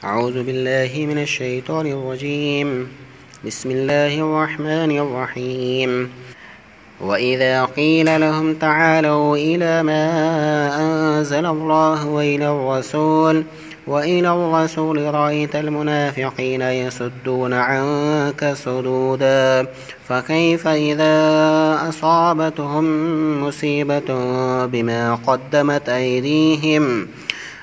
أعوذ بالله من الشيطان الرجيم. بسم الله الرحمن الرحيم. وإذا قيل لهم تعالوا إلى ما أنزل الله وإلى الرسول رأيت المنافقين يصدون عنك صدودا فكيف إذا أصابتهم مصيبة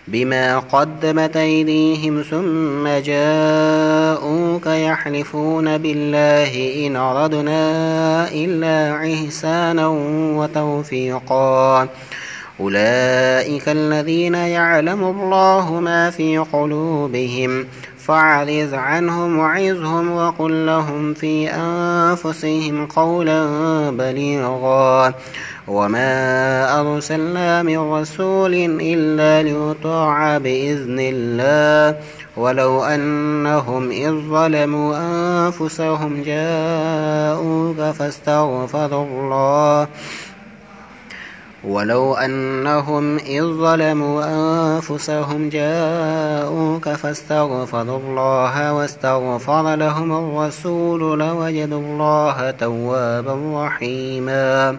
بما قدمت أيديهم ثم جاءوك يحلفون بالله إن أردنا إلا إحسانا وتوفيقا أولئك الذين يعلم الله ما في قلوبهم فاعرض عنهم وعظهم وقل لهم في أنفسهم قولا بليغا وما أرسلنا من رسول إلا ليطاع بإذن الله ولو أنهم إذ ظلموا أنفسهم جاءوك فاستغفروا الله واستغفر لهم الرسول لوجدوا الله توابا رحيما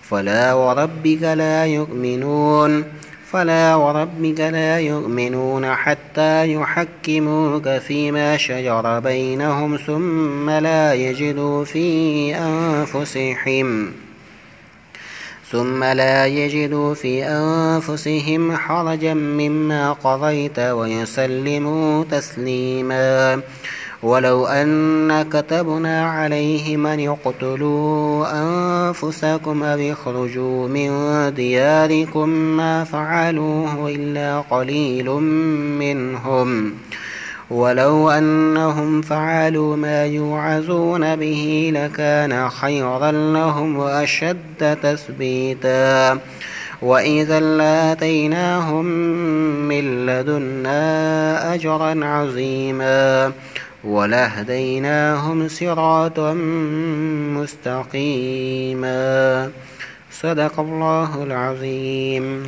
فلا وربك لا يؤمنون حتى يحكموك فيما شجر بينهم ثم لا يجدوا في أنفسهم حرجا مما قضيت ويسلموا تسليما ولو أن كتبنا عليهم أن اقتلوا أنفسكم أو اخرجوا من دياركم ما فعلوه إلا قليل منهم ولو أنهم فعلوا ما يوعظون به لكان خيرا لهم وأشد تثبيتا وإذا لآتيناهم من لدنا أجرا عظيما ولهديناهم صراطا مستقيما صدق الله العظيم.